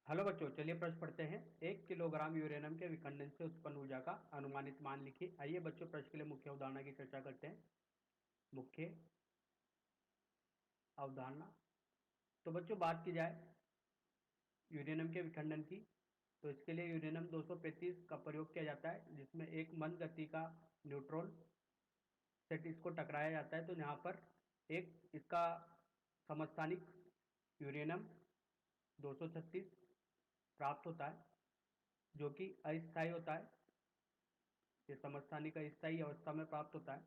Hello बच्चों, चलिए प्रश्न पढ़ते हैं। 1 किलोग्राम यूरेनियम के विखंडन से उत्पन्न ऊर्जा का अनुमानित मान लिखिए। आइए बच्चों, प्रश्न के लिए मुख्य अवधारणा की चर्चा करते हैं। मुख्य अवधारणा। तो बच्चों, बात की जाए यूरेनियम के विखंडन की, तो इसके लिए यूरेनियम 235 का प्रयोग किया जाता है, जिसमें एक मंद गति का न्यूट्रॉन सेट इसको टकराया जाता है। तो यहाँ पर एक इसका समस्थानिक यूरेनियम 236 प्राप्त होता है, जो कि अस्थायी होता है। ये समस्थानिक अस्थायी अवस्था में प्राप्त होता है।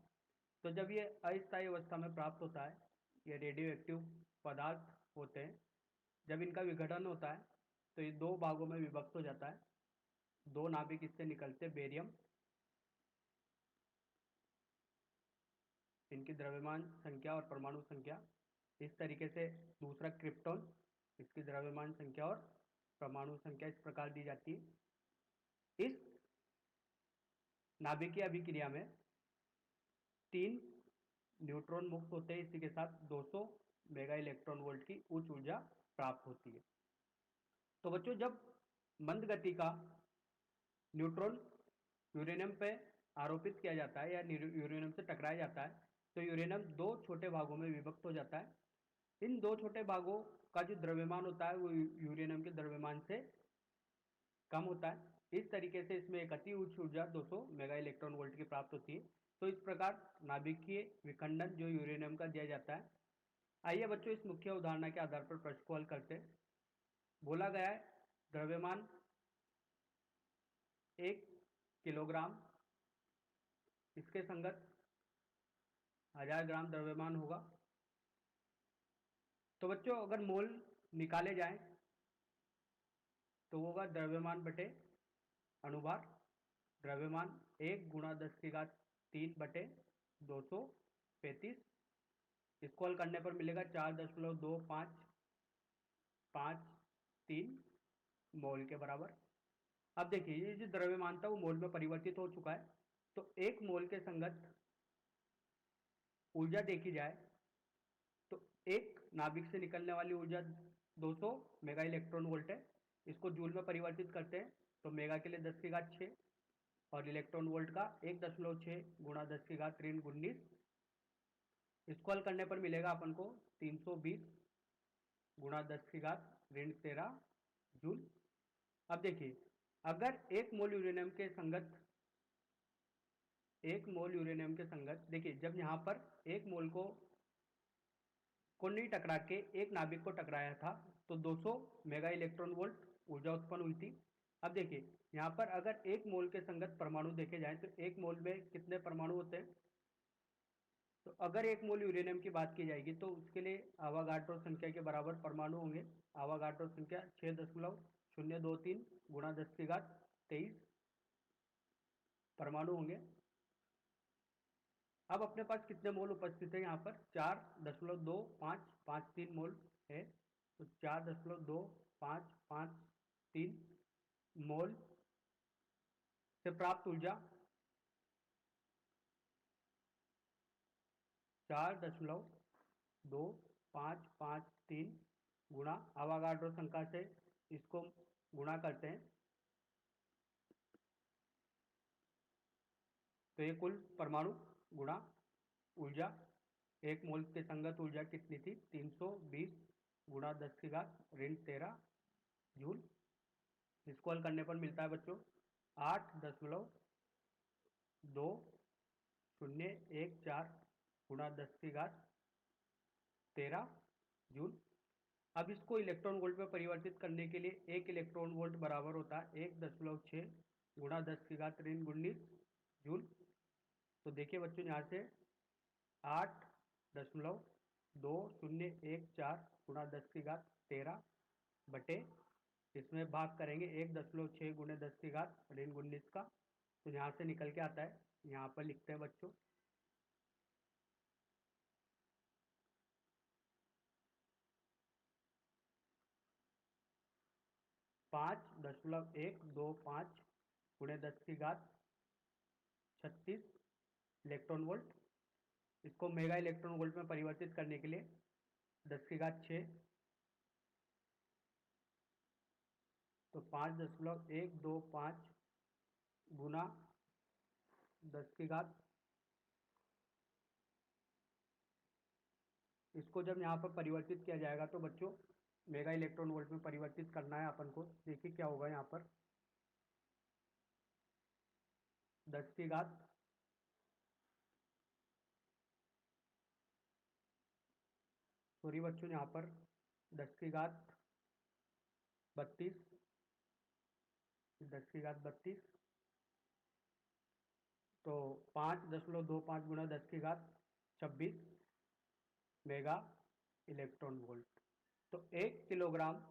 तो जब ये अस्थायी अवस्था में प्राप्त होता है, ये रेडियो एक्टिव पदार्थ होते हैं। जब इनका विघटन होता है तो ये दो भागों में विभक्त हो जाता है। दो नाभिक इससे निकलते, बेरियम, इनकी द्रव्यमान संख्या और परमाणु संख्या इस तरीके से। दूसरा क्रिप्टॉन, इसकी द्रव्यमान संख्या और परमाणु संख्या इस प्रकार दी जाती है। इस नाभिकीय अभिक्रिया में 3 न्यूट्रॉन मुक्त होते हैं। इसी के साथ 200 मेगा इलेक्ट्रॉन वोल्ट की उच्च ऊर्जा प्राप्त होती है। तो बच्चों, जब मंद गति का न्यूट्रॉन यूरेनियम पे आरोपित किया जाता है या यूरेनियम से टकराया जाता है, तो यूरेनियम दो छोटे भागों में विभक्त हो जाता है। इन दो छोटे भागों का जो द्रव्यमान होता है वो यूरेनियम के द्रव्यमान से कम होता है। इस तरीके से इसमें एक अति उच्च ऊर्जा 200 मेगा इलेक्ट्रॉन वोल्ट की प्राप्त होती है। तो इस प्रकार नाभिकीय विखंडन जो यूरेनियम का दिया जाता है। आइए बच्चों, इस मुख्य उदाहरण के आधार पर प्रश्न को हल करते हैं। बोला गया है द्रव्यमान 1 किलोग्राम, इसके संगत 1000 ग्राम द्रव्यमान होगा। तो बच्चों, अगर मोल निकाले जाएं तो वो होगा द्रव्यमान बटे अनुभार। द्रव्यमान 1 × 10³ 235। इसको हल करने पर मिलेगा 4.2553 मोल के बराबर। अब देखिए, ये जो द्रव्यमान था वो मोल में परिवर्तित हो चुका है। तो एक मोल के संगत ऊर्जा देखी जाए तो एक नाभिक से निकलने वाली ऊर्जा 200 मेगा इलेक्ट्रॉन वोल्ट है। इसको जूल में परिवर्तित करते हैं तो मेगा के लिए 10⁶, और इलेक्ट्रॉन वोल्ट का 1.6 × 10⁻³ इसको हल करने पर मिलेगा अपन को 320 × 10⁻13 जूल। अब देखिए, अगर एक मोल यूरेनियम के संगत देखिए, जब यहाँ पर एक मोल को नहीं टकरा के एक नाभिक को टकराया था तो 200 मेगा इलेक्ट्रॉन वोल्ट ऊर्जा उत्पन्न हुई थी। अब देखिए, यहाँ पर अगर एक मोल के संगत परमाणु देखे जाएं तो एक मोल में कितने परमाणु होते हैं। तो अगर एक मोल यूरेनियम की बात की जाएगी तो उसके लिए आवागाड्रो संख्या के बराबर परमाणु होंगे। आवागाड्रो संख्या 6.023 × 10⁻23 परमाणु होंगे। अब अपने पास कितने मोल उपस्थित है, यहाँ पर 4.2553 मोल है। तो 4.2553 मोल से प्राप्त ऊर्जा 4.2553 गुणा आवागाड्रो संख्या से इसको गुणा करते हैं तो ये कुल परमाणु गुणा ऊर्जा, एक मोल के संगत ऊर्जा कितनी थी, 320 × 10⁻13 जूल। इसको हल करने पर मिलता है बच्चों 8.2014 × 10⁻13 जूल। अब इसको इलेक्ट्रॉन वोल्ट में परिवर्तित करने के लिए एक इलेक्ट्रॉन वोल्ट बराबर होता है 1.6 × 10⁻³ जूल। तो देखिए बच्चों, यहाँ से 8.2014 × 10⁻13 इसमें भाग करेंगे 1.6 × 10⁻19 का। तो यहाँ से निकल के आता है, यहाँ पर लिखते हैं बच्चों 5.125 × 10⁻36 इलेक्ट्रॉन वोल्ट। इसको मेगा इलेक्ट्रॉन वोल्ट में परिवर्तित करने के लिए 10⁶ तो 5.125 गुना 10 की घात, इसको जब यहाँ पर परिवर्तित किया जाएगा तो बच्चों मेगा इलेक्ट्रॉन वोल्ट में परिवर्तित करना है अपन को। देखिए क्या होगा यहाँ पर, 10 की घात सॉरी बच्चों, यहाँ पर 10 की घात 32, 10 की घात 32, तो 5.25 गुना 10 की घात 26 मेगा इलेक्ट्रॉन वोल्ट। तो 1 किलोग्राम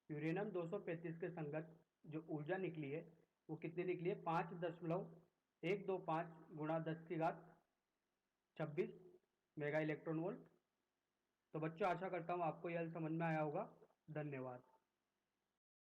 यूरेनियम 235 के संगत जो ऊर्जा निकली है वो कितनी निकली है, 5.125 गुणा 10 की घात 26 मेगा इलेक्ट्रॉन वोल्ट। तो बच्चों आशा करता हूँ आपको यह समझ में आया होगा। धन्यवाद।